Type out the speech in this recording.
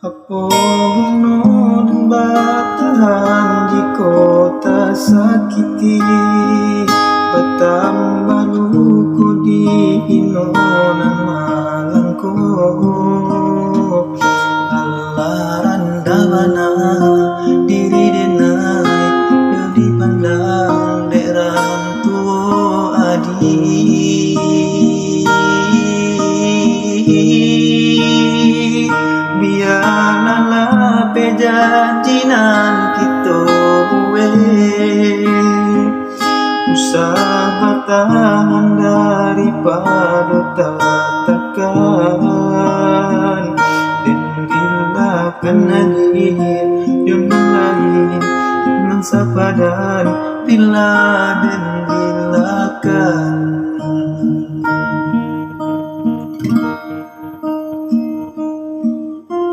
Apono dan batahan jika tak sakiti Batambah luku di hinonan malangko Alaran mana diri denai dari pandang deran tuo adi Biarlah pejanjinan kita buwe Usah bertahan daripada tatakan Dan bila kena dihir yang lain Nang sapadan bila dan bila kan